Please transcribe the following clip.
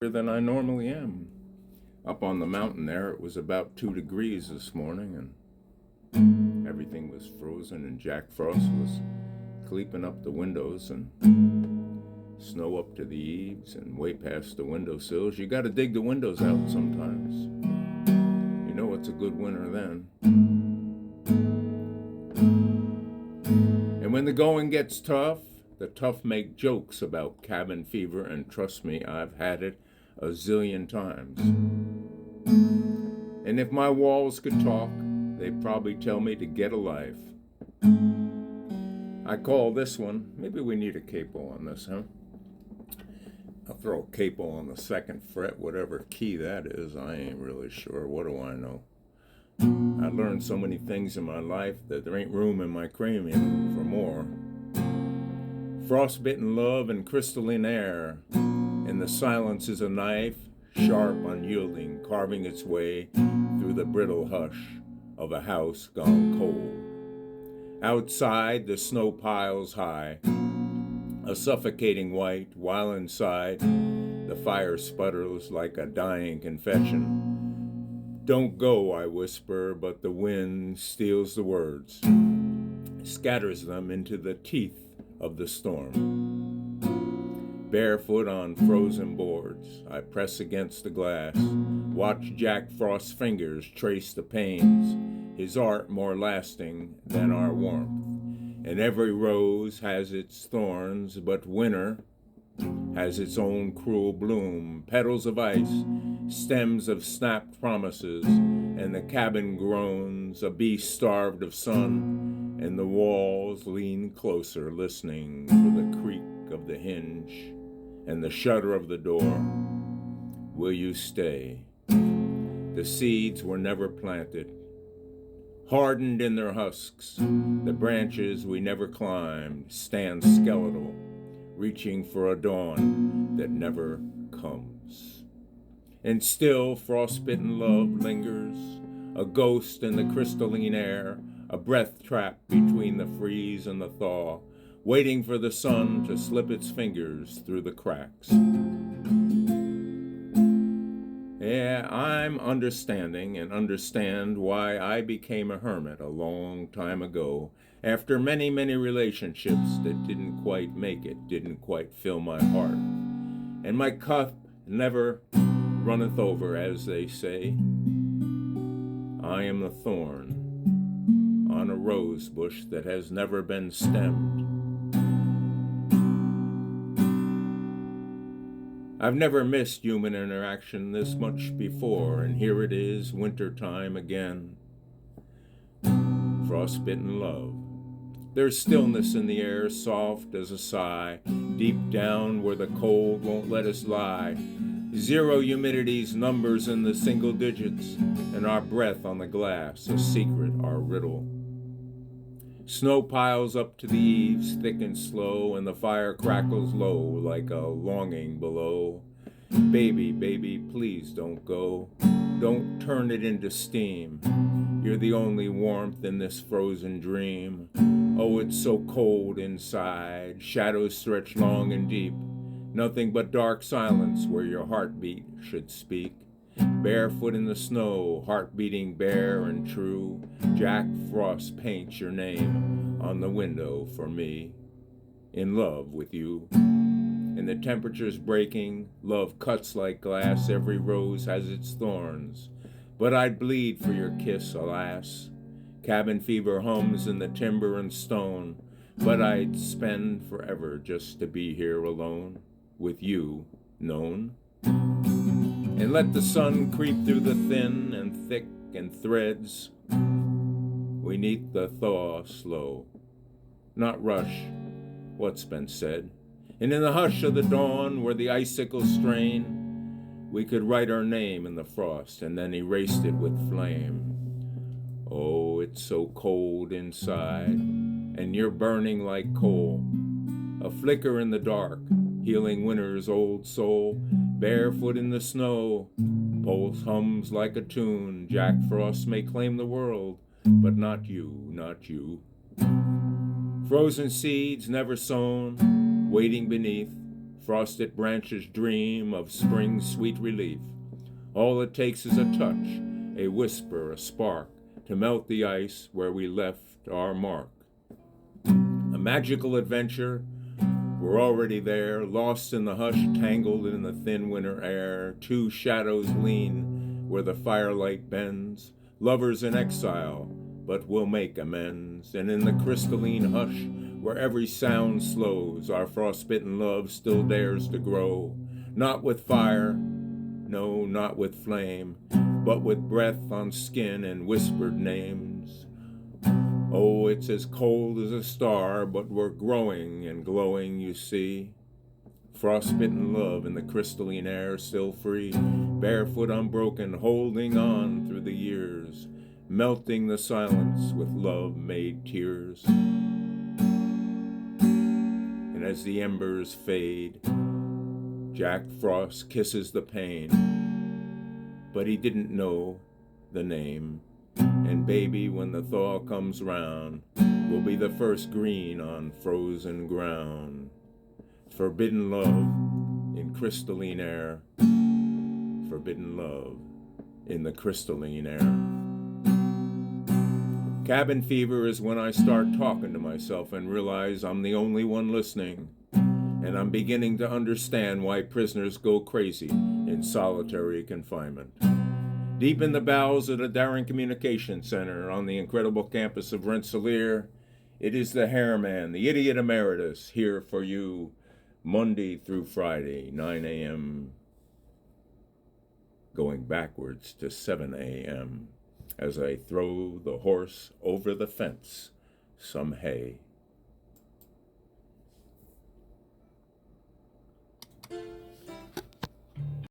than I normally am. Up on the mountain there, it was about 2 degrees this morning, and everything was frozen, and Jack Frost was creeping up the windows, and snow up to the eaves and way past the windowsills. You gotta dig the windows out sometimes. You know it's a good winter then. And when the going gets tough, the tough make jokes about cabin fever, and trust me, I've had it a zillion times. And if my walls could talk, they'd probably tell me to get a life. I call this one, maybe we need a capo on this, huh? I'll throw a capo on the second fret, whatever key that is. I ain't really sure. What do I know? I learned so many things in my life that there ain't room in my cranium for more. Frostbitten love and crystalline air. In the silence is a knife, sharp, unyielding, carving its way through the brittle hush of a house gone cold. Outside, the snow piles high, a suffocating white, while inside, the fire sputters like a dying confession. Don't go, I whisper, but the wind steals the words, scatters them into the teeth of the storm. Barefoot on frozen boards, I press against the glass, watch Jack Frost's fingers trace the panes, his art more lasting than our warmth. And every rose has its thorns, but winter has its own cruel bloom, petals of ice, stems of snapped promises, and the cabin groans, a beast starved of sun, and the walls lean closer, listening for the creak of the hinge and the shudder of the door. Will you stay? The seeds were never planted, hardened in their husks. The branches we never climbed stand skeletal, reaching for a dawn that never comes. And still frostbitten love lingers, a ghost in the crystalline air, a breath trapped between the freeze and the thaw, waiting for the sun to slip its fingers through the cracks. Yeah, I'm understanding and understand why I became a hermit a long time ago, after many, many relationships that didn't quite make it, didn't quite fill my heart. And my cup never runneth over, as they say. I am the thorn on a rose bush that has never been stemmed. I've never missed human interaction this much before, and here it is, winter time again. Frostbitten love. There's stillness in the air, soft as a sigh, deep down where the cold won't let us lie. Zero humidity's numbers in the single digits, and our breath on the glass, a secret, our riddle. Snow piles up to the eaves, thick and slow, and the fire crackles low like a longing below. Baby, baby, please don't go. Don't turn it into steam. You're the only warmth in this frozen dream. Oh, it's so cold inside. Shadows stretch long and deep. Nothing but dark silence where your heartbeat should speak. Barefoot in the snow, heart beating bare and true, Jack Frost paints your name on the window for me. In love with you. And the temperature's breaking, love cuts like glass, every rose has its thorns. But I'd bleed for your kiss, alas. Cabin fever hums in the timber and stone, but I'd spend forever just to be here alone, with you, known. And let the sun creep through the thin and thick and threads. We need the thaw slow, not rush what's been said. And in the hush of the dawn where the icicles strain, we could write our name in the frost and then erased it with flame. Oh, it's so cold inside, and you're burning like coal. A flicker in the dark, healing winter's old soul. Barefoot in the snow, pulse hums like a tune. Jack Frost may claim the world, but not you, not you. Frozen seeds never sown, waiting beneath, Frosted branches dream of spring's sweet relief. All it takes is a touch, a whisper, a spark, to melt the ice where we left our mark. A magical adventure, we're already there, lost in the hush, tangled in the thin winter air. Two shadows lean where the firelight bends, lovers in exile, but we'll make amends. And in the crystalline hush, where every sound slows, our frostbitten love still dares to grow. Not with fire, no, not with flame, but with breath on skin and whispered names. Oh, it's as cold as a star, but we're growing and glowing, you see. Frostbitten love in the crystalline air, still free, barefoot unbroken, holding on through the years, melting the silence with love-made tears. And as the embers fade, Jack Frost kisses the pain, but he didn't know the name. And baby, when the thaw comes round, will be the first green on frozen ground. Forbidden love in crystalline air, forbidden love in the crystalline air. Cabin fever is when I start talking to myself and realize I'm the only one listening. And I'm beginning to understand why prisoners go crazy in solitary confinement. Deep in the bowels of the Darren Communication Center on the incredible campus of Rensselaer, it is the Hairman, the Idiot Emeritus, here for you Monday through Friday, 9 a.m., going backwards to 7 a.m., as I throw the horse over the fence some hay.